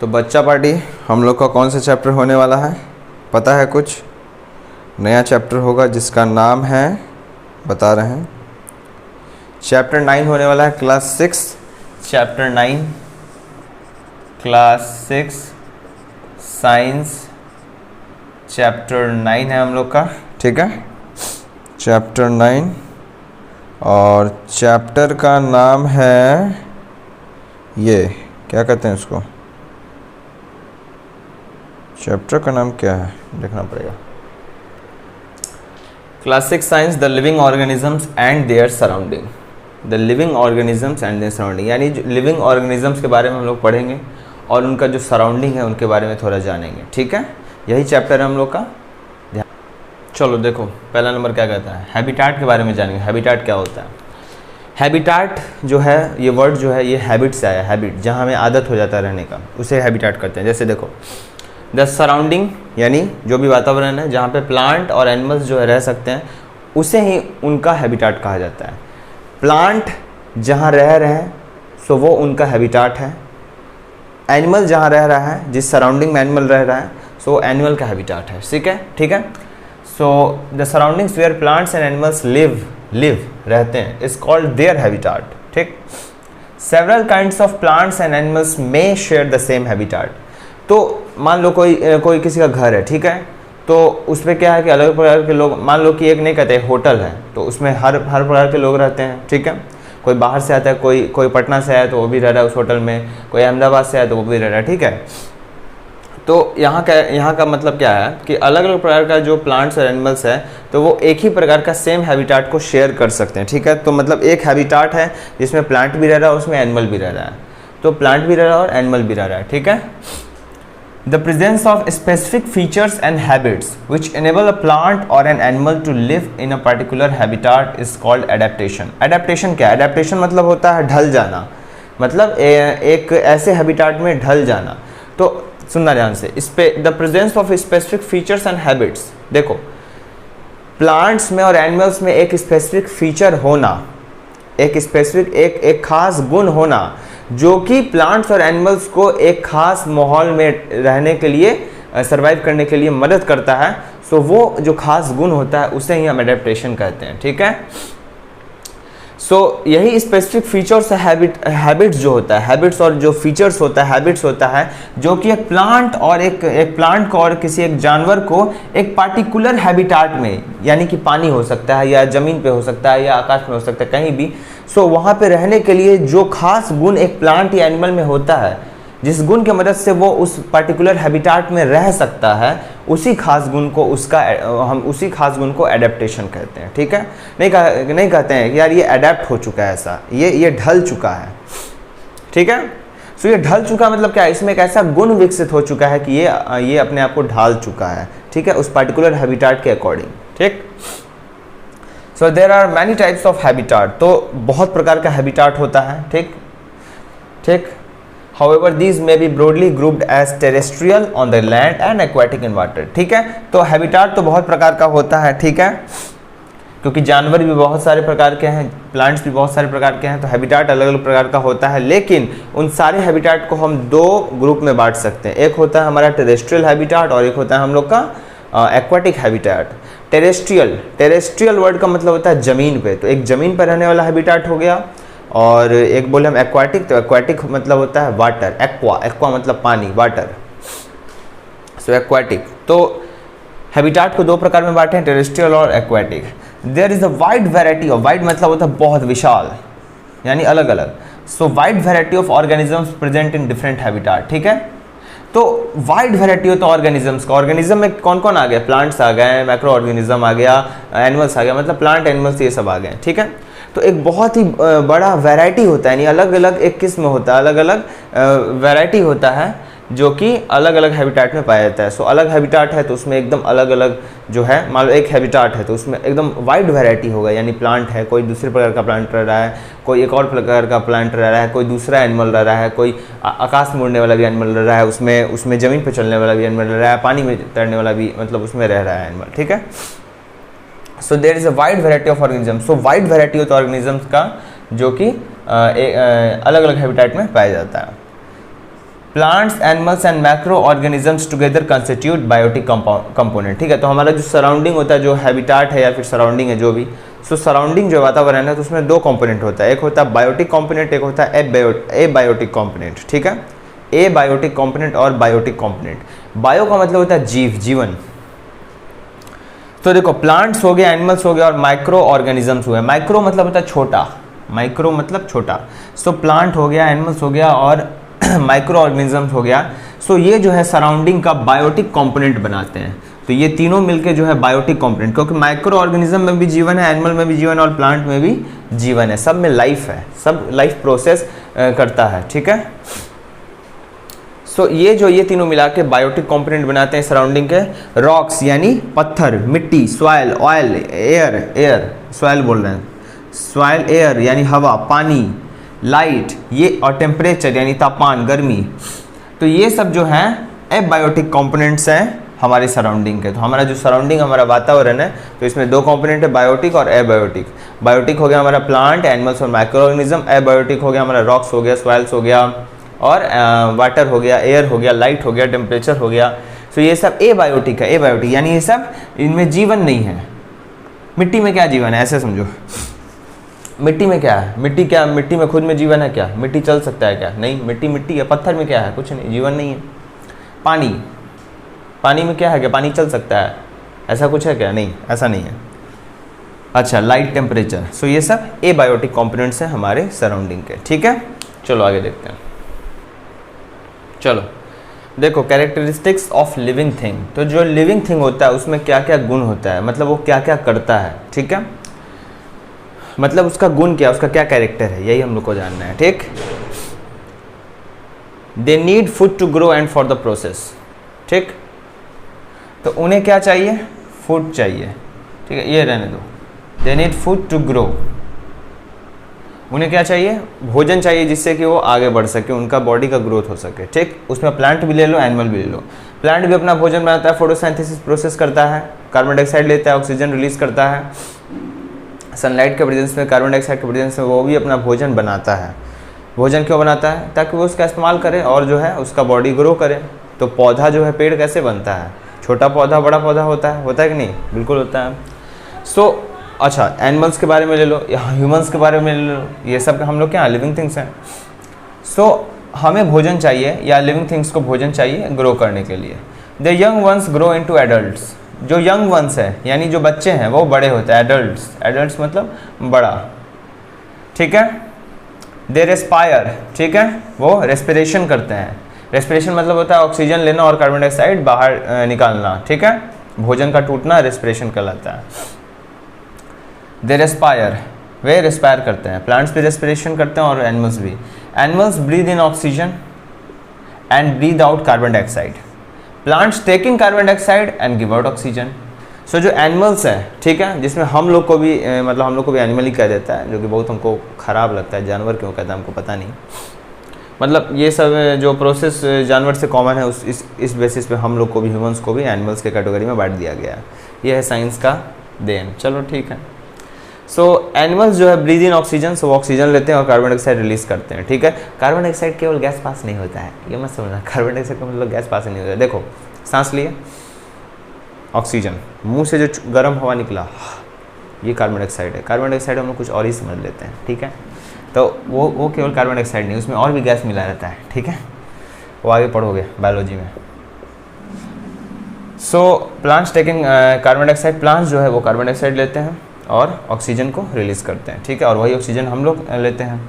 तो बच्चा पार्टी हम लोग का कौन सा चैप्टर होने वाला है पता है? कुछ नया चैप्टर होगा जिसका नाम है, बता रहे हैं, चैप्टर 9 होने वाला है, class 6, chapter 9 class 6 science, chapter 9 है हम लोग का, ठीक है, चैप्टर 9। और चैप्टर का नाम है, ये क्या कहते हैं उसको, चैप्टर का नाम क्या है देखना पड़ेगा। Class 6 science, the living organisms and their surrounding. The living organisms and their surrounding, यानी जो लिविंग ऑर्गेनिजम्स के बारे में हम लोग पढ़ेंगे और उनका जो सराउंडिंग है उनके बारे में थोड़ा जानेंगे, ठीक है। यही चैप्टर है हम लोग का। चलो देखो, पहला नंबर क्या कहता है, हैबिटाट के बारे में जानेंगे। हैबिटाट क्या होता है? हैबिटाट जो है, ये वर्ड जो है ये हैबिट से आया, हैबिट, जहाँ हमें आदत हो जाता है रहने का, उसे हैबिटाट करते हैं। जैसे देखो, द सराउंडिंग यानी जो भी वातावरण है जहाँ पे प्लांट और एनिमल्स जो है रह सकते हैं, उसे ही उनका हैबिटाट कहा जाता है। प्लांट जहाँ रह रहे हैं सो वो उनका हैबिटाट है। एनिमल जहाँ रह रहा है, जिस सराउंडिंग में एनिमल रह रहा है, सो एनिमल का हैबिटाट है, ठीक है, ठीक है। So the surroundings where plants and animals live रहते हैं इज कॉल्ड देयर हैबिटाट, ठीक। Several kinds of plants and animals may share the same habitat. तो मान लो कोई किसी का घर है, ठीक है, तो उसमें क्या है कि अलग प्रकार के लोग, मान लो कि एक नहीं कहते होटल है, तो उसमें हर प्रकार के लोग रहते हैं, ठीक है। कोई बाहर से आता है, कोई पटना से आया तो वो भी रह रहा है उस होटल में, कोई अहमदाबाद से आया तो वो भी रह रहा है, ठीक है। तो यहाँ का मतलब क्या है कि अलग अलग प्रकार का जो प्लांट्स और एनिमल्स है तो वो एक ही प्रकार का सेम हैबिटाट को शेयर कर सकते हैं, ठीक है। तो मतलब एक हैबिटाट है जिसमें प्लांट भी रह रहा है, उसमें एनिमल भी रह रहा है, तो प्लांट भी रह रहा है और एनिमल भी रह रहा है, ठीक है। The presence of specific features and habits which enable a plant or an animal to live in a particular habitat is called adaptation. Adaptation क्या है? Adaptation मतलब होता है ढल जाना, मतलब एक ऐसे हैबिटाट में ढल जाना। तो सुनना ध्यान से, इस पे the presence of specific features and habits, देखो प्लांट्स में और एनिमल्स में एक स्पेसिफिक फीचर होना, एक स्पेसिफिक एक खास गुण होना जो कि प्लांट्स और एनिमल्स को एक खास माहौल में रहने के लिए, सर्वाइव करने के लिए मदद करता है। सो वो जो खास गुण होता है उसे ही हम एडेप्टेशन कहते हैं, ठीक है। सो यही स्पेसिफिक फीचर्स हैबिट्स जो होता है, हैबिट्स और जो फीचर्स होता है, हैबिट्स होता है, जो कि एक प्लांट और एक प्लांट को और किसी एक जानवर को एक पार्टिकुलर हैबिटाट में, यानी कि पानी हो सकता है या ज़मीन पे हो सकता है या आकाश में हो सकता है, कहीं भी, सो वहाँ पे रहने के लिए जो खास गुण एक प्लांट या एनिमल में होता है, जिस गुण की मदद से वो उस पार्टिकुलर हैबिटाट में रह सकता है, उसी खास गुण को हम उसी खास गुण को एडेप्टेशन कहते हैं, ठीक है। नहीं कहते हैं कि यार ये अडेप्ट हो चुका है, ऐसा ये ढल चुका है, ठीक है। सो ये ढल चुका मतलब क्या है? इसमें एक ऐसा गुण विकसित हो चुका है कि ये अपने आप को ढाल चुका है, ठीक है, उस पार्टिकुलर हैबिटाट के अकॉर्डिंग, ठीक। So there are many types of habitat, तो बहुत प्रकार का हैबिटाट होता है, ठीक ठीक। However, these may be broadly grouped as terrestrial on the land and aquatic in water, ठीक है। तो हैबिटाट तो बहुत प्रकार का होता है, ठीक है, क्योंकि जानवर भी बहुत सारे प्रकार के हैं, प्लांट्स भी बहुत सारे प्रकार के हैं, तो हैबिटाट अलग अलग प्रकार का होता है। लेकिन उन सारे हैबिटाट को हम दो ग्रुप में बांट सकते हैं, एक होता है हमारा टेरेस्ट्रियल हैबिटाट और एक होता है हम लोग का एक्वाटिक हैबिटाट। टेरेस्ट्रियल वर्ड का मतलब होता है ज़मीन पे, तो एक ज़मीन पर रहने वाला हैबिटाट हो गया, और एक बोले हम एक्वाटिक, तो एक्वाटिक मतलब होता है वाटर, एक्वा मतलब पानी, वाटर, सो एक्वाटिक। तो हैबिटाट को दो प्रकार में बांटे हैं, टेरेस्ट्रियल और aquatic. There is a wide variety of, wide मतलब होता है बहुत विशाल, यानी अलग अलग। So wide variety of organisms present in different habitat, ठीक है। तो वाइड वैरायटी होता है ऑर्गेनिजम्स का। ऑर्गेनिज्म में कौन कौन आ गया? प्लांट्स आ गए, माइक्रो ऑर्गेनिज्म आ गया, एनिमल्स आ गया, मतलब प्लांट एनिमल्स ये सब आ गए, ठीक है। तो एक बहुत ही बड़ा वैरायटी होता है, यानी अलग अलग एक किस्म होता है, अलग अलग वैरायटी होता है जो कि अलग अलग हैबिटाट में पाया जाता है। सो अलग हैबिटाट है तो उसमें एकदम अलग अलग जो है, मान लो एक हैबिटाट है तो उसमें एकदम वाइड वैरायटी होगा, यानी प्लांट है, कोई दूसरे प्रकार का प्लांट रह रहा है, कोई एक और प्रकार का प्लांट रह रहा है, कोई दूसरा एनिमल रह रहा है, कोई आकाश में उड़ने वाला भी एनिमल रह रहा है, उसमें ज़मीन पर चलने वाला भी एनिमल रह रहा है, पानी में तैरने वाला भी, मतलब उसमें रह रहा है एनिमल, ठीक है। So there is a wide variety of organism. So wide variety होता है ऑर्गेनिजम्स का जो कि अलग अलग हैबिटाट में पाया जाता है। Plants, animals and macro organisms together constitute biotic component. ठीक है, तो हमारा जो सराउंडिंग होता है, जो हैबिटाट है या फिर सराउंडिंग है जो भी, सो सराउंडिंग जो वातावरण है तो उसमें दो कंपोनेंट होता है, एक होता है बायोटिक कंपोनेंट, एक होता है एबायोटिक कंपोनेंट। ठीक है, एबायोटिक कंपोनेंट और बायोटिक कंपोनेंट। बायो का मतलब होता है जीव, जीवन। तो देखो प्लांट्स हो गया, एनिमल्स हो गया और माइक्रो ऑर्गेनिजम्स हुए। माइक्रो मतलब होता है छोटा, माइक्रो मतलब छोटा। सो प्लांट हो गया, एनिमल्स हो गया और माइक्रो ऑर्गेनिजम्स हो गया। सो ये जो है सराउंडिंग का बायोटिक कंपोनेंट बनाते हैं। तो ये तीनों मिलके जो है बायोटिक कंपोनेंट, क्योंकि माइक्रो ऑर्गेनिज्म में भी जीवन है, एनिमल में भी जीवन है और प्लांट में भी जीवन है, सब में लाइफ है, सब लाइफ प्रोसेस करता है। ठीक है, सो ये तीनों मिला के बायोटिक कंपोनेंट बनाते हैं सराउंडिंग के। रॉक्स यानी पत्थर, मिट्टी, सॉइल, ऑयल, एयर सॉइल बोल रहे हैं, सॉइल, एयर यानी हवा, पानी, लाइट ये, और टेम्परेचर यानी तापमान, गर्मी। तो ये सब जो है एबायोटिक कंपोनेंट्स हैं हमारे सराउंडिंग के। तो हमारा जो सराउंडिंग हमारा वातावरण है तो इसमें दो कंपोनेंट है, बायोटिक और एबायोटिक। बायोटिक हो गया हमारा प्लांट, एनिमल्स और माइक्रो ऑर्गेनिज्म। एबायोटिक हो गया हमारा रॉक्स हो गया, सॉइल्स हो गया और वाटर हो गया, एयर हो गया, लाइट हो गया, टेम्परेचर हो गया। तो ये सब एबायोटिक है। एबायोटिक यानी ये सब, इनमें जीवन नहीं है। मिट्टी में क्या जीवन है, ऐसे समझो। मिट्टी में क्या है, मिट्टी क्या, मिट्टी में खुद में जीवन है क्या, मिट्टी चल सकता है क्या, नहीं, मिट्टी मिट्टी है। पत्थर में क्या है, कुछ नहीं, जीवन नहीं है। पानी, पानी में क्या है, क्या पानी चल सकता है, ऐसा कुछ है क्या, नहीं, ऐसा नहीं है। अच्छा, लाइट, टेम्परेचर। सो ये सब एबायोटिक कंपोनेंट्स हैं हमारे सराउंडिंग के। ठीक है, चलो आगे देखते हैं। चलो देखो, कैरेक्टरिस्टिक्स ऑफ लिविंग थिंग। तो जो लिविंग थिंग होता है उसमें क्या क्या गुण होता है, मतलब वो क्या क्या करता है। ठीक है, मतलब उसका गुण क्या, उसका क्या कैरेक्टर है, यही हम लोग को जानना है। ठीक, they need food to grow and for the process. ठीक, तो उन्हें क्या चाहिए, फूड चाहिए। ठीक है, ये रहने दो, they need food to grow. उन्हें क्या चाहिए, भोजन चाहिए, जिससे कि वो आगे बढ़ सके, उनका बॉडी का ग्रोथ हो सके। ठीक, उसमें प्लांट भी ले लो, एनिमल भी ले लो। प्लांट भी अपना भोजन बनाता है, फोटोसिंथेसिस प्रोसेस करता है, कार्बन डाइऑक्साइड लेता है, ऑक्सीजन रिलीज करता है, सनलाइट के प्रेजेंस में, कार्बन डाइऑक्साइड के प्रेजेंस में वो भी अपना भोजन बनाता है। भोजन क्यों बनाता है, ताकि वो उसका इस्तेमाल करे और जो है उसका बॉडी ग्रो करे। तो पौधा जो है, पेड़ कैसे बनता है, छोटा पौधा बड़ा पौधा होता है कि नहीं, बिल्कुल होता है। सो अच्छा, एनिमल्स के बारे में ले लो या ह्यूमंस के बारे में ले लो, ये सब हम लोग क्या लिविंग थिंग्स हैं। सो हमें भोजन चाहिए या लिविंग थिंग्स को भोजन चाहिए ग्रो करने के लिए। The young ones grow into adults. जो यंग वंस है यानी जो बच्चे हैं वो बड़े होते हैं, एडल्ट्स, एडल्ट्स मतलब बड़ा। ठीक है, दे रेस्पायर। ठीक है, वो रेस्पिरेशन करते हैं। रेस्पिरेशन मतलब होता है ऑक्सीजन लेना और कार्बन डाइऑक्साइड बाहर निकालना। ठीक है, भोजन का टूटना रेस्पिरेशन कहलाता है। दे रेस्पायर, वे रेस्पायर करते हैं। प्लांट्स भी रेस्पिरेशन करते हैं और एनिमल्स भी। Animals breathe in oxygen and breathe out carbon dioxide. Plants take in carbon dioxide and give out oxygen. So जो एनिमल्स है, ठीक है, जिसमें हम लोग को भी मतलब हम लोग को भी एनिमल ही कह देता है, जो कि बहुत हमको ख़राब लगता है। जानवर क्यों कहता है हमको पता नहीं, मतलब ये सब जो प्रोसेस जानवर से कॉमन है, इस बेसिस पे हम लोग को भी, ह्यूमंस को भी एनिमल्स के कैटेगरी में बांट दिया गया है। ये है साइंस का देन। चलो ठीक है। सो एनिमल्स जो है ब्रीद इन ऑक्सीजन, सो वो ऑक्सीजन लेते हैं और कार्बन डाइऑक्साइड रिलीज करते हैं। ठीक है, कार्बन डाइऑक्साइड केवल गैस पास नहीं होता है, ये मत समझना। कार्बन डाइऑक्साइड का मतलब गैस पास नहीं होता है। देखो, सांस लिए, ऑक्सीजन, मुंह से जो गर्म हवा निकला, ये कार्बन डाइऑक्साइड है। कार्बन डाइऑक्साइड हम लोग कुछ और ही समझ लेते हैं। ठीक है, तो वो केवल कार्बन डाइऑक्साइड नहीं, उसमें और भी गैस मिला रहता है। ठीक है, वो आगे पढ़ोगे बायोलॉजी में। So plants taking carbon dioxide, plants जो है वो कार्बन डाइऑक्साइड लेते हैं और ऑक्सीजन को रिलीज़ करते हैं। ठीक है, और वही ऑक्सीजन हम लोग लेते हैं।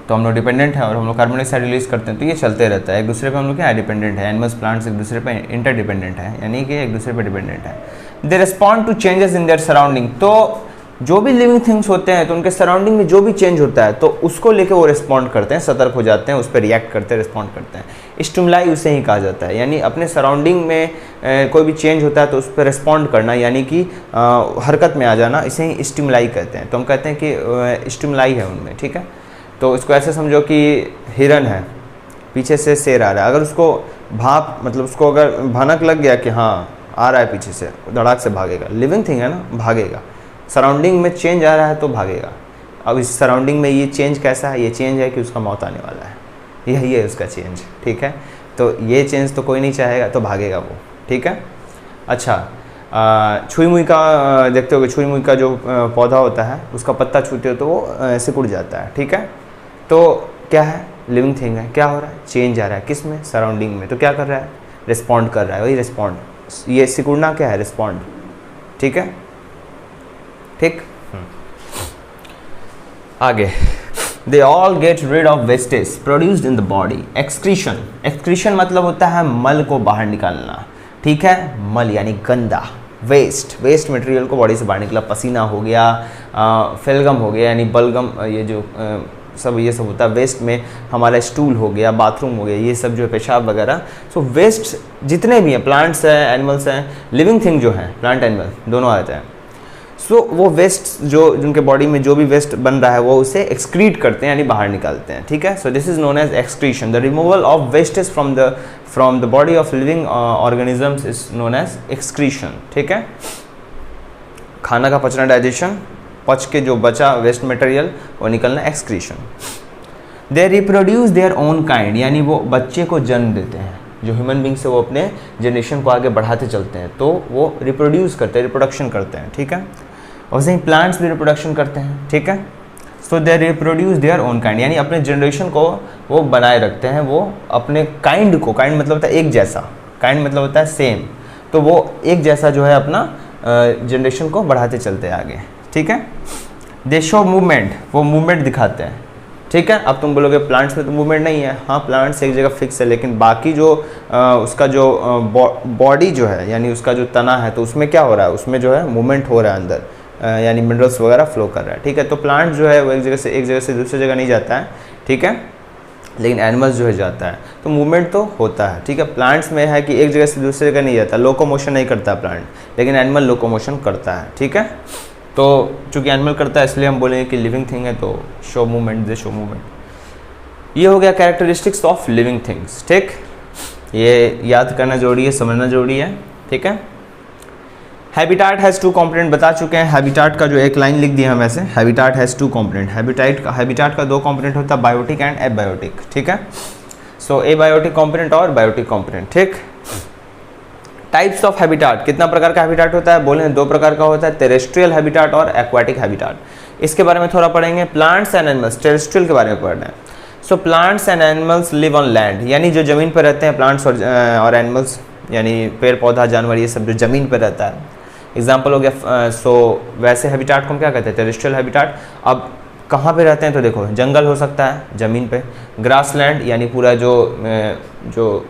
तो हम लोग डिपेंडेंट हैं और हम लोग कार्बन डाइऑक्साइड रिलीज़ करते हैं। तो ये चलते रहता है, एक दूसरे पे हम लोग क्या डिपेंडेंट है। एनिमल्स, प्लांट्स एक दूसरे पे इंटरडिपेंडेंट है, यानी कि एक दूसरे पे डिपेंडेंट है। They respond to changes in their surrounding. तो जो भी लिविंग थिंग्स होते हैं तो उनके सराउंडिंग में जो भी चेंज होता है तो उसको लेके वो रिस्पॉन्ड करते हैं, सतर्क हो जाते हैं, उस पर रिएक्ट करते हैं, रिस्पॉन्ड करते हैं। स्टिमुलाई उसे ही कहा जाता है, यानी अपने सराउंडिंग में कोई भी चेंज होता है तो उस पर रिस्पॉन्ड करना, यानी कि हरकत में आ जाना, इसे ही स्टिमुलाई कहते हैं। तो हम कहते हैं कि स्टिमुलाई है उनमें। ठीक है, तो इसको ऐसे समझो कि हिरन है, पीछे से शेर आ रहा है, अगर उसको भाप, मतलब उसको अगर भनक लग गया कि हाँ आ रहा है पीछे से, धड़ाक से भागेगा। लिविंग थिंग है ना, भागेगा। सराउंडिंग में चेंज आ रहा है तो भागेगा। अब इस सराउंडिंग में ये चेंज कैसा है, ये चेंज है कि उसका मौत आने वाला है। यही है उसका चेंज, ठीक है। तो ये चेंज तो कोई नहीं चाहेगा, तो भागेगा वो, ठीक है। अच्छा, छुई मुई का देखते हो, छुई मुई का जो पौधा होता है उसका पत्ता छूते हो तो वो सिकुड़ जाता है, ठीक है। तो क्या है, लिविंग थिंग है, क्या हो रहा है, चेंज आ रहा है किस में, सराउंडिंग में। तो क्या कर रहा है, रिस्पॉन्ड कर रहा है, वही रिस्पॉन्ड, ये सिकुड़ना क्या है, रिस्पॉन्ड, ठीक है, ठीक। आगे, they all get rid of wastage produced in the body. Excretion, excretion मतलब होता है मल को बाहर निकालना, ठीक है। मल यानी गंदा, वेस्ट, वेस्ट मटेरियल को बॉडी से बाहर निकला, पसीना हो गया, फेलगम हो गया यानी बलगम, ये जो सब ये सब होता है वेस्ट में, हमारा स्टूल हो गया, बाथरूम हो गया, ये सब जो है पेशाब वगैरह। सो वेस्ट जितने भी हैं, प्लांट्स हैं, एनिमल्स हैं, लिविंग थिंग जो है, प्लांट एनिमल दोनों आते हैं। सो वो वेस्ट जो जिनके बॉडी में जो भी वेस्ट बन रहा है वो उसे एक्सक्रीट करते हैं यानी बाहर निकालते हैं, ठीक है। So this is known as excretion. The removal of wastage from the body of living organisms is known as excretion, ठीक है। खाना का पचना, डाइजेशन, पच के जो बचा वेस्ट मटेरियल वो निकलना, excretion. They reproduce their own kind, यानी वो बच्चे को जन्म देते हैं, जो ह्यूमन बींग से वो अपने जनरेशन को आगे बढ़ाते चलते हैं, तो वो रिप्रोड्यूस करते हैं, रिप्रोडक्शन करते हैं, ठीक है। और वैसे ही प्लांट्स भी रिप्रोडक्शन करते हैं, ठीक है। So they reproduce their own kind, यानी अपने जनरेशन को वो बनाए रखते हैं, वो अपने काइंड को, काइंड मतलब होता है एक जैसा, काइंड मतलब होता है सेम, तो वो एक जैसा जो है अपना जनरेशन को बढ़ाते चलते हैं आगे, ठीक है। दे शो मूवमेंट, वो मूवमेंट दिखाते हैं, ठीक है। अब तुम बोलोगे प्लांट्स में तो मूवमेंट नहीं है, हाँ प्लांट्स एक जगह फिक्स है, लेकिन बाकी जो उसका जो बॉडी जो है यानी उसका जो तना है, तो उसमें क्या हो रहा है, उसमें जो है मूवमेंट हो रहा है अंदर, यानी मिनरल्स वगैरह फ्लो कर रहा है, ठीक है। तो प्लांट जो है वो एक जगह से दूसरी जगह नहीं जाता है, ठीक है, लेकिन एनिमल्स जो है जाता है, तो मूवमेंट तो होता है, ठीक है। प्लांट्स में है कि एक जगह से दूसरी जगह नहीं जाता, लोकोमोशन नहीं करता प्लांट, लेकिन एनिमल लोकोमोशन करता है, ठीक है। तो चूँकि एनिमल करता है इसलिए हम बोलेंगे कि लिविंग थिंग है, तो शो मूवमेंट, दे शो मूवमेंट। ये हो गया कैरेक्टरिस्टिक्स ऑफ लिविंग थिंग्स, ठीक। ये याद करना जरूरी है, समझना जरूरी है, ठीक है। हैबिटाट हैज़ टू कॉम्पोनेंट बता चुके हैं, हैबिटाट का जो एक लाइन लिख दिया हम ऐसे, habitat has two component. Habitat का दो कॉम्पोनेंट होता है, बायोटिक एंड एबायोटिक, ठीक है। सो एबायोटिक कॉम्पोनेंट और बायोटिक कॉम्पोनेंट, ठीक। टाइप्स ऑफ हैबिटाट, कितना प्रकार का हैबिटाट होता है, बोले दो प्रकार का होता है, टेरेस्ट्रियल हैबिटाट और एक्वाटिक हैबिटाट। इसके बारे में थोड़ा पढ़ेंगे। प्लांट्स एंड एनिमल्स, टेरेस्ट्रियल के बारे में पढ़ना है। So plants and animals live on land, यानी जो ज़मीन पर रहते हैं, प्लांट्स और एनिमल्स यानी पेड़ पौधा जानवर, ये सब जो ज़मीन पर रहता है, एग्जाम्पल हो गया। सो वैसे हैबिटाट को हम क्या कहते हैं, टेरेस्ट्रियल हैबिटाट। अब कहाँ पे रहते हैं, तो देखो जंगल हो सकता है ज़मीन पे, ग्रास लैंड यानी पूरा जो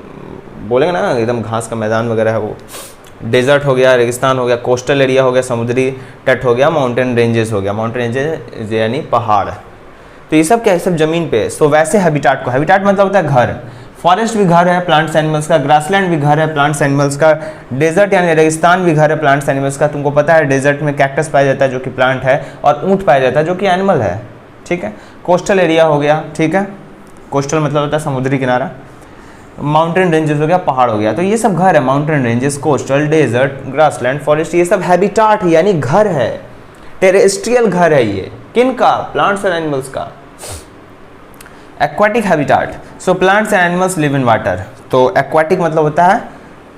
बोलेंगे ना एकदम घास का मैदान वगैरह है वो, डेजर्ट हो गया, रेगिस्तान हो गया, कोस्टल एरिया हो गया, समुद्री तट हो गया, माउंटेन रेंजेस हो गया, माउंटेन रेंजेस यानी पहाड़, तो ये सब क्या है, सब ज़मीन पे। सो वैसे हैबिटाट को, हैबिटाट मतलब होता है घर, फॉरेस्ट भी घर है प्लांट्स एनिमल्स का, ग्रासलैंड भी घर है प्लांट्स एनिमल्स का, डेजर्ट यानी रेगिस्तान भी घर है प्लांट्स एनिमल्स का। तुमको पता है डेजर्ट में कैक्टस पाया जाता है जो कि प्लांट है, और ऊँट पाया जाता है जो कि एनिमल है, ठीक है। कोस्टल एरिया हो गया, ठीक है, कोस्टल मतलब होता है समुद्री किनारा, माउंटेन रेंजेस हो गया, पहाड़ हो गया, तो ये सब घर है, mountain ranges, coastal, desert, grassland, forest, ये सब हैबिटाट यानी घर है, टेरेस्ट्रियल घर है ये, किन का, प्लांट्स एंड एनिमल्स का। Aquatic habitat, so plants and animals live in water, तो एक्वाटिक मतलब होता है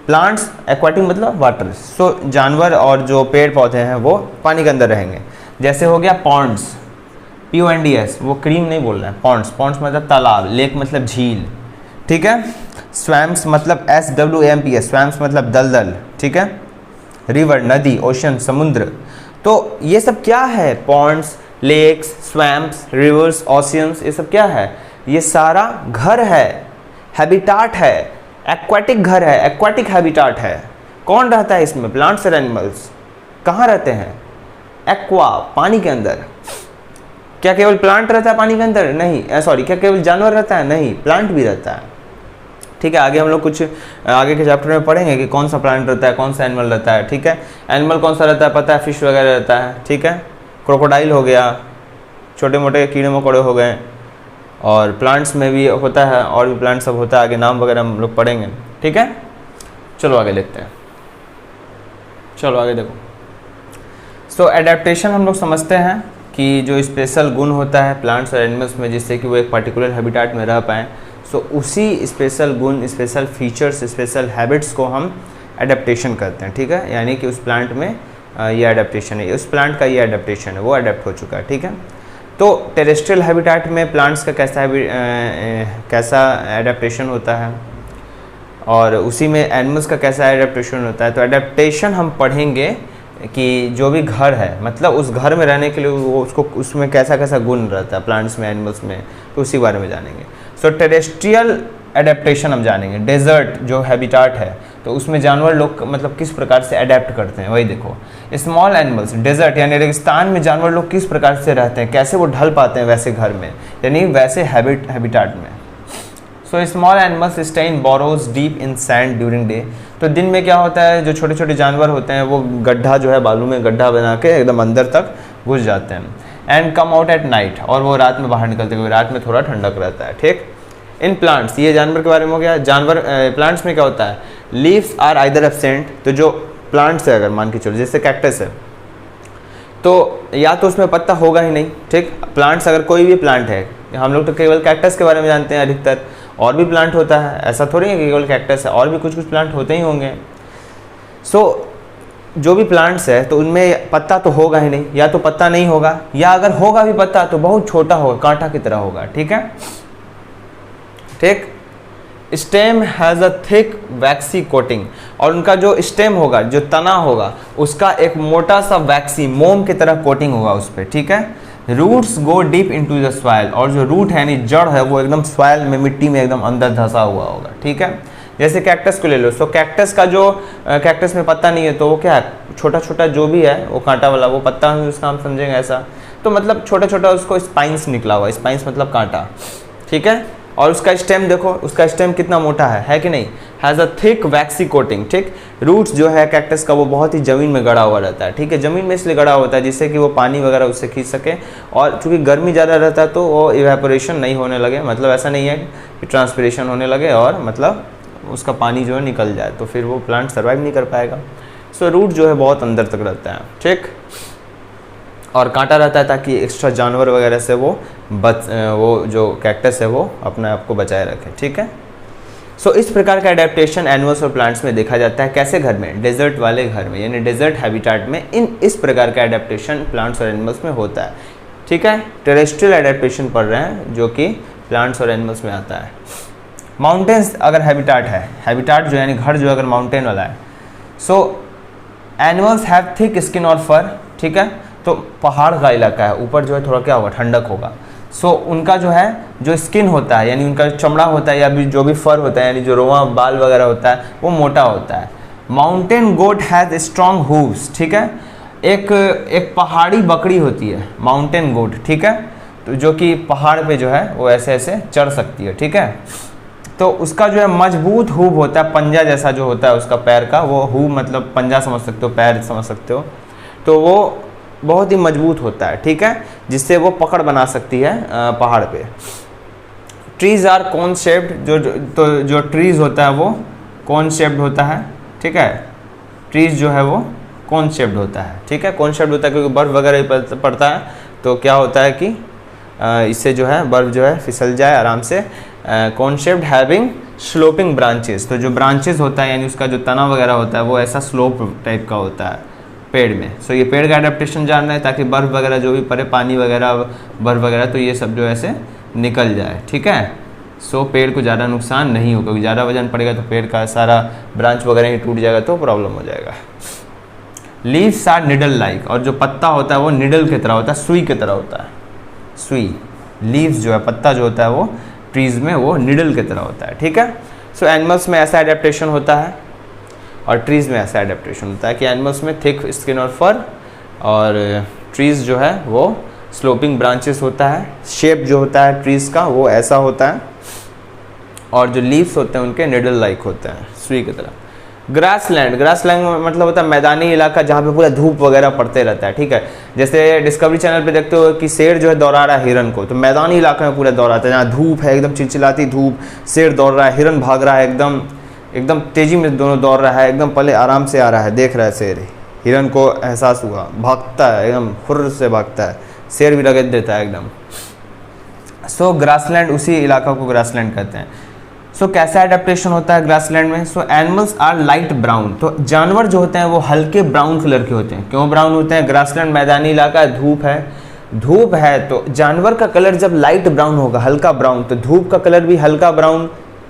प्लांट्स, एक्वाटिक मतलब वाटर, सो जानवर और जो पेड़ पौधे हैं वो पानी के अंदर रहेंगे। जैसे हो गया पॉन्ड्स, PONDS, वो क्रीम नहीं बोल रहे हैं, पॉन्ड्स, पॉन्ड्स मतलब तालाब, लेक मतलब झील, ठीक है। स्वैम्स मतलब SWAMPS, स्वैम्स मतलब दलदल, ठीक है। रिवर नदी, ओशन समुद्र, तो ये सब क्या है, ponds, lakes, swamps, rivers, oceans, ये सब क्या है, ये सारा घर है, हैबिटाट है, एक्वाटिक घर है, एक्वाटिक हैबिटाट है। कौन रहता है इसमें, प्लांट्स और एनिमल्स। कहाँ रहते हैं, एक्वा, पानी के अंदर। क्या केवल प्लांट रहता है पानी के अंदर, नहीं, सॉरी, क्या केवल जानवर रहता है, नहीं, प्लांट भी रहता है, ठीक है। आगे हम लोग कुछ आगे के चैप्टर में पढ़ेंगे कि कौन सा प्लांट रहता है, कौन सा एनिमल रहता है, ठीक है। एनिमल कौन सा रहता है पता है, फिश वगैरह रहता है, ठीक है। क्रोकोडाइल हो गया, छोटे मोटे कीड़े मकोड़े हो गए, और प्लांट्स में भी होता है, और भी प्लांट सब होता है, आगे नाम वगैरह हम लोग पढ़ेंगे, ठीक है। चलो आगे देखते हैं, चलो आगे देखो। सो एडेप्टेशन हम लोग समझते हैं कि जो स्पेशल गुण होता है प्लांट्स और एनिमल्स में, जिससे कि वो एक पर्टिकुलर हैबिटाट में रह पाएँ। सो उसी स्पेशल गुण, स्पेशल फीचर्स, स्पेशल हैबिट्स को हम एडेप्टेशन करते हैं, ठीक है। यानी कि उस प्लांट में ये एडेप्टेशन है, उस प्लांट का ये एडेप्टेशन है, वो अडेप्ट हो चुका है, ठीक है। तो टेरेस्ट्रियल हैबिटेट में प्लांट्स का कैसा एडेप्टेशन होता है और उसी में एनिमल्स का कैसा एडेप्टेशन होता है। तो एडेप्टेशन हम पढ़ेंगे कि जो भी घर है, मतलब उस घर में रहने के लिए वो उसको उसमें कैसा कैसा गुण रहता है प्लांट्स में, एनिमल्स में, तो उसी बारे में जानेंगे। सो टेरेस्ट्रियल एडेप्टेशन हम जानेंगे। डेजर्ट जो हैबिटेट है तो उसमें जानवर लोग मतलब किस प्रकार से अडेप्ट करते हैं, वही देखो। स्मॉल एनिमल्स, डेजर्ट यानी रेगिस्तान में जानवर लोग किस प्रकार से रहते हैं, कैसे वो ढल पाते हैं वैसे घर में, यानी वैसे हैबिटेट में। So small animals stay in borrows deep in sand during day. तो दिन में क्या होता है, जो छोटे छोटे जानवर होते हैं वो गड्ढा जो है, बालू में गड्ढा बना के एकदम अंदर तक घुस जाते हैं। And come out at night, और वो रात में बाहर निकलते हुए, रात में थोड़ा ठंडक रहता है, ठीक। इन प्लांट्स, ये जानवर के बारे में हो गया। जानवर प्लांट्स में क्या होता है, लीव्स आर आइदर एब्सेंट। तो जो प्लांट्स है, अगर मान के चलो जैसे कैक्टस है, तो या तो उसमें पत्ता होगा ही नहीं, ठीक। प्लांट्स अगर कोई भी प्लांट है, हम लोग तो केवल कैक्टस के बारे में जानते हैं अधिकतर, और भी प्लांट होता है, ऐसा थोड़ी है कि केवल कैक्टस है, और भी कुछ कुछ प्लांट होते ही होंगे। सो जो भी प्लांट्स है तो उनमें पत्ता तो होगा ही नहीं, या तो पत्ता नहीं होगा, या अगर होगा भी पत्ता तो बहुत छोटा होगा, कांटा की तरह होगा, ठीक है, ठीक। Stem has a thick vaccine coating, और उनका जो स्टेम होगा, जो तना होगा, उसका एक मोटा सा वैक्सी मोम की तरह कोटिंग होगा उस पर, ठीक है। Roots go deep into the soil, और जो रूट है यानी जड़ है वो एकदम सॉइल में, मिट्टी में एकदम अंदर धंसा हुआ होगा, ठीक है। जैसे कैक्टस को ले लो, तो कैक्टस का जो कैक्टस में पत्ता नहीं है तो वो क्या है, छोटा छोटा जो भी है वो कांटा वाला, वो पत्ता है उसका हम समझेंगे ऐसा। तो मतलब छोटा छोटा उसको स्पाइंस निकला हुआ, स्पाइंस मतलब कांटा, ठीक है। और उसका स्टेम देखो, उसका स्टेम कितना मोटा है कि नहीं, has a thick vaccine coating, ठीक। रूट्स जो है कैक्टस का वो बहुत ही ज़मीन में गड़ा हुआ रहता है, ठीक है। ज़मीन में इसलिए गड़ा होता है जिससे कि वो पानी वगैरह उससे खींच सके, और चूँकि गर्मी ज़्यादा रहता है तो वो इवेपोरेशन नहीं होने लगे, मतलब ऐसा नहीं है कि ट्रांसपिरेशन होने लगे और मतलब उसका पानी जो है निकल जाए, तो फिर वो प्लांट सर्वाइव नहीं कर पाएगा। सो रूट जो है बहुत अंदर तक रहता है, ठीक। और कांटा रहता है ताकि एक्स्ट्रा जानवर वगैरह से वो जो कैक्टस है वो अपने आप को बचाए रखे, ठीक है। सो इस प्रकार का एडेप्टेशन एनिमल्स और प्लांट्स में देखा जाता है। कैसे घर में, डेजर्ट वाले घर में, यानी डेजर्ट हैबिटेट में इस प्रकार का एडेप्टेशन प्लांट्स और एनिमल्स में होता है, ठीक है। टेरेस्ट्रियल एडेप्टेशन पढ़ रहे हैं जो कि प्लांट्स और एनिमल्स में आता है। माउंटेन्स अगर हैबिटेट है, हैबिटेट जो यानी घर जो अगर माउंटेन वाला है, सो एनिमल्स हैव थिक स्किन और फर, ठीक है। तो पहाड़ का इलाका है, ऊपर जो है थोड़ा क्या होगा, ठंडक होगा। सो उनका जो है जो स्किन होता है, यानी उनका चमड़ा होता है, या भी जो भी फर होता है, यानी जो रोवा बाल वगैरह होता है, वो मोटा होता है। Mountain goat has strong hooves, ठीक है। एक पहाड़ी बकरी होती है माउंटेन गोट, ठीक है, तो जो कि पहाड़ पे जो है वो ऐसे ऐसे चढ़ सकती है, ठीक है। तो उसका जो है मजबूत हूव होता है, पंजा जैसा जो होता है उसका पैर का, वो हूव मतलब पंजा समझ सकते हो, पैर समझ सकते हो, तो वो बहुत ही मजबूत होता है, ठीक है, जिससे वो पकड़ बना सकती है पहाड़ पे। ट्रीज आर कोन शेप्ड, जो ट्रीज होता है वो कोन शेप्ड होता है, ठीक है। ट्रीज जो है वो कोन शेप्ड होता है, ठीक है। कोन शेप्ड होता है क्योंकि बर्फ़ वगैरह पड़ता है, तो क्या होता है कि इससे जो है बर्फ़ जो है फिसल जाए आराम से। कोन शेप्ड हैविंग स्लोपिंग ब्रांचेस, तो जो ब्रांचेस होता है यानी उसका जो तना वगैरह होता है वो ऐसा स्लोप टाइप का होता है पेड़ में। सो ये पेड़ का एडेप्टेशन जानना है ताकि बर्फ़ वगैरह जो भी पड़े, पानी वगैरह, बर्फ़ वगैरह, तो ये सब जो ऐसे निकल जाए, ठीक है। सो पेड़ को ज़्यादा नुकसान नहीं हो, क्योंकि ज़्यादा वजन पड़ेगा तो पेड़ का सारा ब्रांच वगैरह ही टूट जाएगा तो प्रॉब्लम हो जाएगा। लीव्स आर निडल लाइक, और जो पत्ता होता है वो निडल की तरह होता है, सुई की तरह होता है, सुई। लीव्स जो है, पत्ता जो होता है वो ट्रीज़ में वो निडल की तरह होता है, ठीक है। सो एनिमल्स में ऐसा एडेप्टेशन होता है और ट्रीज़ में ऐसा एडेप्टेशन होता है कि एनिमल्स में थिक स्किन और फर, और ट्रीज़ जो है वो स्लोपिंग ब्रांचेस होता है, शेप जो होता है ट्रीज़ का वो ऐसा होता है, और जो लीव्स होते हैं उनके निडल लाइक होते हैं, सुई की तरह। ग्रासलैंड, ग्रासलैंड मतलब होता है मैदानी इलाका जहाँ पे पूरा धूप वगैरह पड़ते रहता है, ठीक है। जैसे डिस्कवरी चैनल पे देखते हो कि शेर जो है दौड़ा रहा है हिरन को, तो मैदानी इलाका में पूरा दौड़ाता है जहाँ धूप है, एकदम चिलचिलाती धूप, शेर दौड़ रहा है, हिरन भाग रहा है, एकदम तेज़ी में दोनों दौड़ रहा है, एकदम पहले आराम से आ रहा है, देख रहा है शेर, हिरन को एहसास हुआ, भागता है, एकदम खुर्र से भागता है, शेर भी रगड़ देता है एकदम। सो ग्रासलैंड, उसी इलाका को ग्रासलैंड कहते हैं। सो कैसा एडेप्टेशन होता है ग्रासलैंड में? So animals are light brown, तो जानवर जो होते हैं वो हल्के ब्राउन कलर के होते हैं। क्यों ब्राउन होते हैं? ग्रासलैंड मैदानी इलाका है, धूप है तो जानवर का कलर जब लाइट ब्राउन होगा, हल्का ब्राउन, तो धूप का कलर भी हल्का ब्राउन।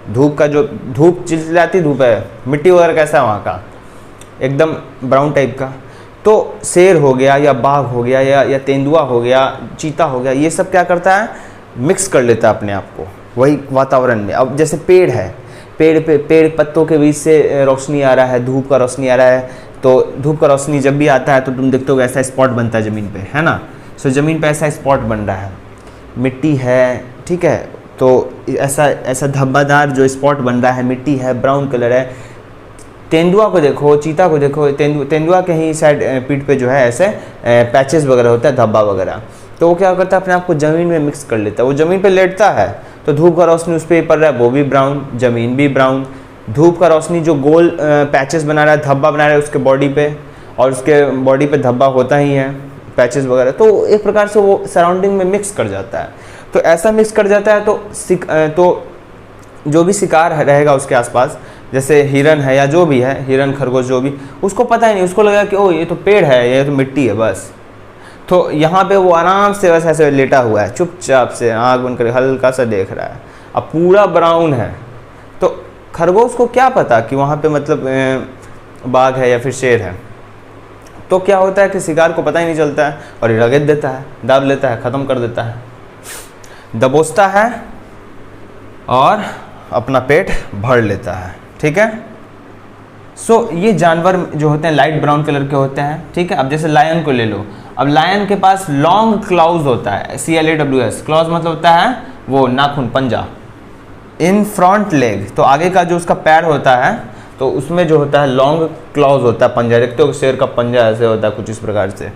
धूप का जो धूप चिलचिलाती धूप है, मिट्टी वगैरह कैसा है वहाँ का, एकदम ब्राउन टाइप का। तो शेर हो गया या बाघ हो गया या तेंदुआ हो गया, चीता हो गया, ये सब क्या करता है? मिक्स कर लेता है अपने आप को वही वातावरण में। अब जैसे पेड़ है, पेड़ पत्तों के बीच से रोशनी आ रहा है, धूप का रोशनी आ रहा है, तो धूप का रोशनी जब भी आता है तो तुम देखते हो ऐसा स्पॉट बनता है ज़मीन पे, है ना। सो ज़मीन पे ऐसा स्पॉट बन रहा है, मिट्टी है, ठीक है, तो ऐसा धब्बादार जो स्पॉट बन रहा है, मिट्टी है, ब्राउन कलर है। तेंदुआ को देखो, चीता को देखो, तेंदुआ के ही साइड पीठ पे जो है ऐसे पैचेस वगैरह होता है, धब्बा वगैरह, तो वो क्या करता है? अपने आप को ज़मीन में मिक्स कर लेता है। वो ज़मीन पे लेटता है तो धूप का रोशनी उस पर पड़ रहा है, वो भी ब्राउन, ज़मीन भी ब्राउन। धूप का रोशनी जो गोल पैचेस बना रहा है, धब्बा बना रहा है उसके बॉडी पे, और उसके बॉडी पे धब्बा होता ही है, पैचेस वगैरह, तो एक प्रकार से वो सराउंडिंग में मिक्स कर जाता है। तो ऐसा मिक्स कर जाता है तो जो भी शिकार रहेगा उसके आसपास, जैसे हिरन है या जो भी है, हिरन खरगोश जो भी, उसको पता ही नहीं, उसको लगा कि ओ ये तो पेड़ है, ये तो मिट्टी है बस। तो यहाँ पे वो आराम से बस ऐसे लेटा हुआ है, चुपचाप से आँख बंद कर हल्का सा देख रहा है, अब पूरा ब्राउन है। तो खरगोश को क्या पता कि वहाँ पे मतलब बाघ है या फिर शेर है। तो क्या होता है कि शिकार को पता ही नहीं चलता है और ये रगड़ देता है, दाब लेता है, ख़त्म कर देता है, दबोचता है और अपना पेट भर लेता है, ठीक है। सो ये जानवर जो होते हैं लाइट ब्राउन कलर के होते हैं, ठीक है। अब जैसे लायन को ले लो, अब लायन के पास लॉन्ग क्लाउज होता है, CLAWS, क्लाउज मतलब होता है वो नाखून, पंजा। इन फ्रंट लेग, तो आगे का जो उसका पैर होता है तो उसमें जो होता है लॉन्ग क्लाउज होता है, पंजा। देखते हो शेर का पंजा ऐसे होता है कुछ इस प्रकार से।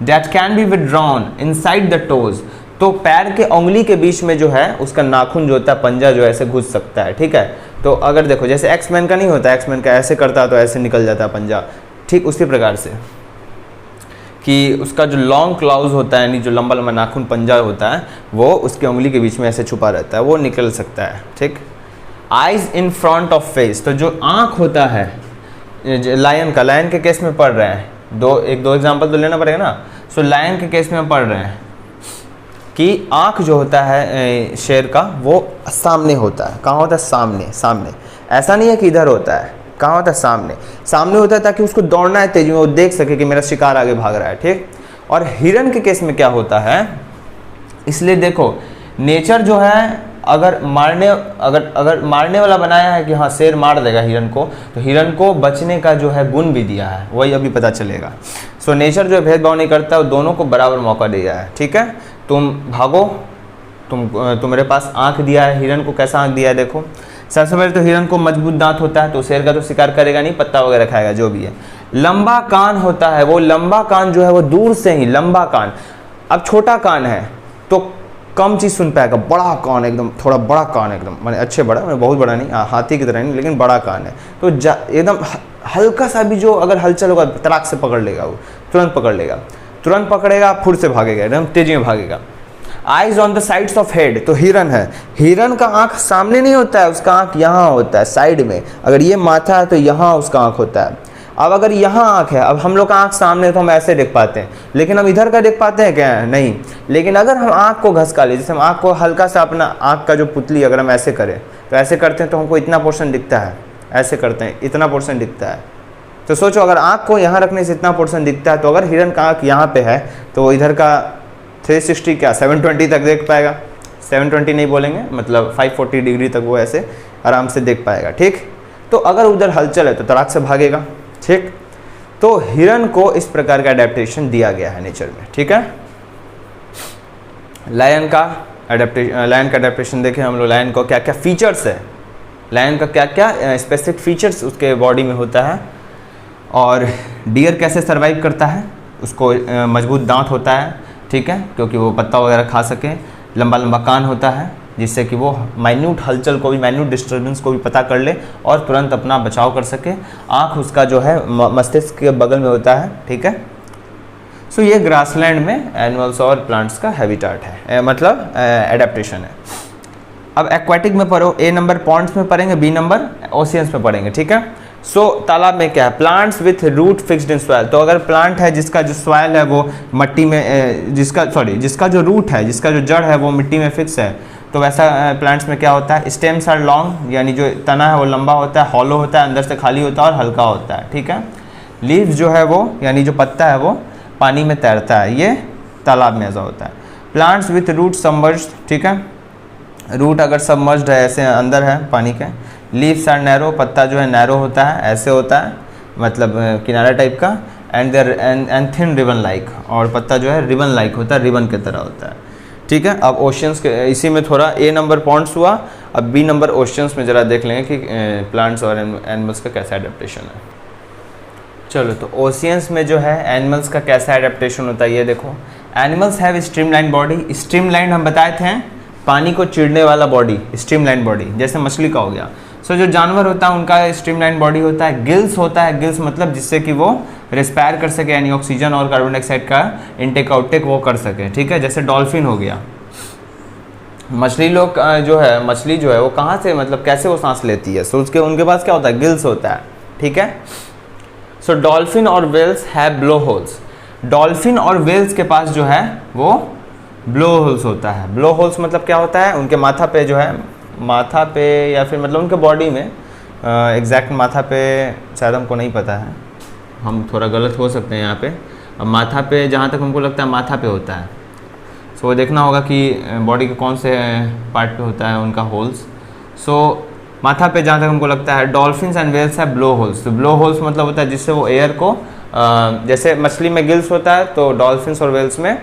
That can be withdrawn inside the toes, तो पैर के उंगली के बीच में जो है उसका नाखून जो होता है, पंजा जो ऐसे घुस सकता है, ठीक है। तो अगर देखो जैसे एक्समैन का नहीं होता, एक्समैन का ऐसे करता है तो ऐसे निकल जाता है पंजा, ठीक उसी प्रकार से कि उसका जो लॉन्ग क्लाउज होता है, यानी जो लंबा लंबा नाखून पंजा होता है, वो उसके उंगली के बीच में ऐसे छुपा रहता है, वो निकल सकता है, ठीक। Eyes in front of face, तो जो आँख होता है लायन का, लायन के केस में पढ़ रहे हैं, दो एग्जाम्पल तो लेना पड़ेगा ना। सो लायन के केस में पढ़ रहे हैं कि आँख जो होता है शेर का वो सामने होता है। कहाँ होता है? सामने। ऐसा नहीं है कि इधर होता है, कहाँ होता है? सामने होता है, ताकि उसको दौड़ना है तेजी में, वो देख सके कि मेरा शिकार आगे भाग रहा है, ठीक। और हिरन के केस में क्या होता है, इसलिए देखो नेचर जो है अगर मारने वाला बनाया है कि हाँ शेर मार देगा हिरन को, तो हिरन को बचने का जो है गुण भी दिया है, वही अभी पता चलेगा। सो नेचर जो भेदभाव नहीं करता, वो दोनों को बराबर मौका दिया है, ठीक है। तुम भागो, तुम्हारे पास आँख दिया है, हिरन को कैसा आँख दिया है देखो। सबसे पहले तो हिरन को मजबूत दांत होता है, तो शेर का तो शिकार करेगा नहीं, पत्ता वगैरह खाएगा जो भी है। लंबा कान होता है, वो लंबा कान जो है वो दूर से ही लंबा कान। अब छोटा कान है तो कम चीज़ सुन पाएगा, बड़ा कान एकदम, थोड़ा बड़ा कान एकदम, मैंने अच्छे बड़ा, मैंने बहुत बड़ा नहीं, हाथी की तरह नहीं, लेकिन बड़ा कान है, तो एकदम हल्का सा भी जो अगर हलचल होगा तड़ाक से पकड़ लेगा, वो तुरंत पकड़ेगा, फुर से भागेगा, एकदम तेजी में भागेगा। Eyes on the sides of head, तो हिरन है, हिरन का आँख सामने नहीं होता है, उसका आँख यहाँ होता है साइड में। अगर ये माथा है तो यहाँ उसका आँख होता है। अब अगर यहाँ आँख है, अब हम लोग का आँख सामने है तो हम ऐसे देख पाते हैं, लेकिन हम इधर का देख पाते हैं क्या? नहीं। लेकिन अगर हम आँख को घसका ले, जैसे हम आँख को हल्का सा अपना आँख का जो पुतली अगर हम ऐसे करें, तो ऐसे करते हैं तो हमको इतना पोर्शन दिखता है, ऐसे करते हैं इतना पोर्शन दिखता है। तो सोचो अगर आँख को यहाँ रखने से इतना पोर्शन दिखता है, तो अगर हिरन का आँख यहाँ पे है तो इधर का 360 क्या 720 तक देख पाएगा। 720 नहीं बोलेंगे, मतलब 540 डिग्री तक वो ऐसे आराम से देख पाएगा, ठीक। तो अगर उधर हलचल है तो तड़ाक से भागेगा, ठीक। तो हिरन को इस प्रकार का अडेप्टेशन दिया गया है नेचर में, ठीक है। लायन का अडेप्टेशन देखें हम लोग, लायन को क्या क्या फीचर्स है, लायन का क्या क्या स्पेसिफिक फीचर्स उसके बॉडी में होता है। और डियर कैसे सर्वाइव करता है, उसको मजबूत दांत होता है, ठीक है, क्योंकि वो पत्ता वगैरह खा सके। लंबा लंबा कान होता है जिससे कि वो माइन्यूट हलचल को भी, माइन्यूट डिस्टर्बेंस को भी पता कर ले और तुरंत अपना बचाव कर सके। आँख उसका जो है मस्तिष्क के बगल में होता है, ठीक है। सो ये ग्रासलैंड में एनिमल्स और प्लांट्स का हैबिटाट है, मतलब एडेप्टेशन है। अब एक्वाटिक में पढ़ो, ए नंबर पॉन्ड्स में पढ़ेंगे, बी नंबर ओशियंस में पढ़ेंगे, ठीक है। सो तालाब में क्या है, plants with root fixed in soil. तो अगर प्लांट है जिसका जो सॉइल है वो मट्टी में जिसका जो रूट है, जिसका जो जड़ है वो मिट्टी में फिक्स है, तो वैसा प्लांट्स में क्या होता है, स्टेम्स आर लॉन्ग, यानी जो तना है वो लंबा होता है, हॉलो होता है, अंदर से खाली होता है और हल्का होता है, ठीक है। लीव्स जो है वो, यानी जो पत्ता है वो पानी में तैरता है, ये तालाब में ऐसा होता है। प्लांट्स विथ रूट सबमर्ज्ड, ठीक है, रूट अगर सबमर्ज्ड है, ऐसे अंदर है पानी के। लीव्स आर नैरो, पत्ता जो है नैरो होता है, ऐसे होता है, मतलब किनारा टाइप का। एंड थिन रिबन लाइक, और पत्ता जो है रिबन लाइक होता है, रिबन की तरह होता है, ठीक है। अब ओशियंस के, इसी में थोड़ा ए नंबर पॉन्ड्स हुआ, अब बी नंबर ओशियंस में ज़रा देख लेंगे कि प्लांट्स और एनिमल्स का कैसा एडेप्टेशन है। चलो, तो ओशियंस में जो है एनिमल्स का कैसा एडेप्टेशन होता है, ये देखो। Animals have streamline body. Streamline हम बताए थे, पानी को चिड़ने वाला बॉडी, स्ट्रीमलाइन बॉडी, जैसे मछली का हो गया। सो जो जानवर होता है उनका स्ट्रीमलाइन बॉडी होता है। गिल्स होता है, गिल्स मतलब जिससे कि वो रेस्पायर कर सके, यानी ऑक्सीजन और कार्बन डाइऑक्साइड का इनटेक आउटटेक वो कर सके, ठीक है। जैसे डॉल्फिन हो गया। मछली लोग जो है, मछली जो है वो कहाँ से, मतलब कैसे वो सांस लेती है, सो उसके उनके पास क्या होता है, गिल्स होता है, ठीक है। सो डॉल्फिन और whales have blow holes. Dolphin और वेल्स के पास जो है वो ब्लो होल्स होता है। ब्लो होल्स मतलब क्या होता है, उनके माथा पे जो है, माथा पे या फिर मतलब उनके बॉडी में, एग्जैक्ट माथा पे शायद हमको नहीं पता है, हम थोड़ा गलत हो सकते हैं यहाँ पे। अब माथा पे जहाँ तक हमको लगता है माथा पे होता है, सो वो देखना होगा कि बॉडी के कौन से पार्ट पे होता है उनका होल्स। सो माथा पे जहाँ तक हमको लगता है। डॉल्फिन्स एंड वेल्स है ब्लो होल्स। तो ब्लो होल्स मतलब होता है जिससे वो एयर को, जैसे मछली में गिल्स होता है तो डॉल्फिन्स और वेल्स में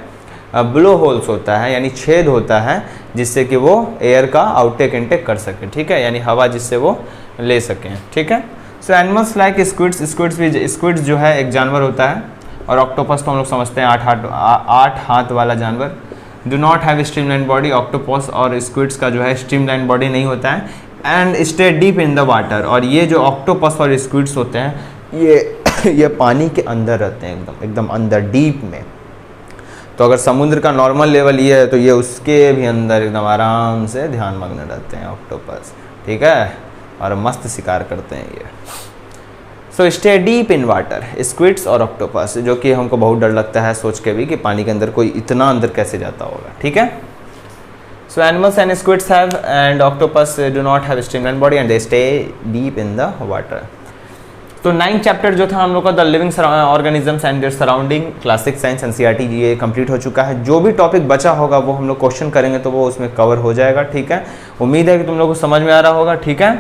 ब्लो होल्स होता है, यानी छेद होता है जिससे कि वो एयर का आउटटेक इनटेक कर सके, ठीक है, यानी हवा जिससे वो ले सकें, ठीक है। सो एनिमल्स लाइक स्क्विड्स, स्क्विड्स जो है एक जानवर होता है, और ऑक्टोपस तो हम लोग समझते हैं 8 हाथ वाला जानवर। Do not have streamline body. Octopus और स्क्विड्स का जो है स्ट्रीमलाइन बॉडी नहीं होता है, and stay deep in the water. और ये जो ऑक्टोपस और स्क्विड्स होते हैं ये पानी के अंदर रहते हैं, एकदम अंदर डीप में। तो अगर समुद्र का नॉर्मल लेवल ये है तो ये उसके भी अंदर एकदम आराम से ध्यान मग्न रहते हैं ऑक्टोपस, ठीक है, और मस्त शिकार करते हैं ये। So stay deep in water, squids और ऑक्टोपस, जो कि हमको बहुत डर लगता है सोच के भी कि पानी के अंदर कोई इतना अंदर कैसे जाता होगा, ठीक है। सो animals and squids have and octopus do not have streamline body and they stay deep in the water. तो 9th चैप्टर जो था हम लोग का the living organisms and their surrounding, classic science NCERT, ये कंप्लीट हो चुका है। जो भी टॉपिक बचा होगा वो हम लोग क्वेश्चन करेंगे तो वो उसमें कवर हो जाएगा, ठीक है। उम्मीद है कि तुम लोग को समझ में आ रहा होगा, ठीक है।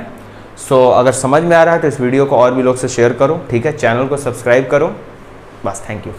सो अगर समझ में आ रहा है तो इस वीडियो को और भी लोग से शेयर करो, ठीक है, चैनल को सब्सक्राइब करो, बस, थैंक यू।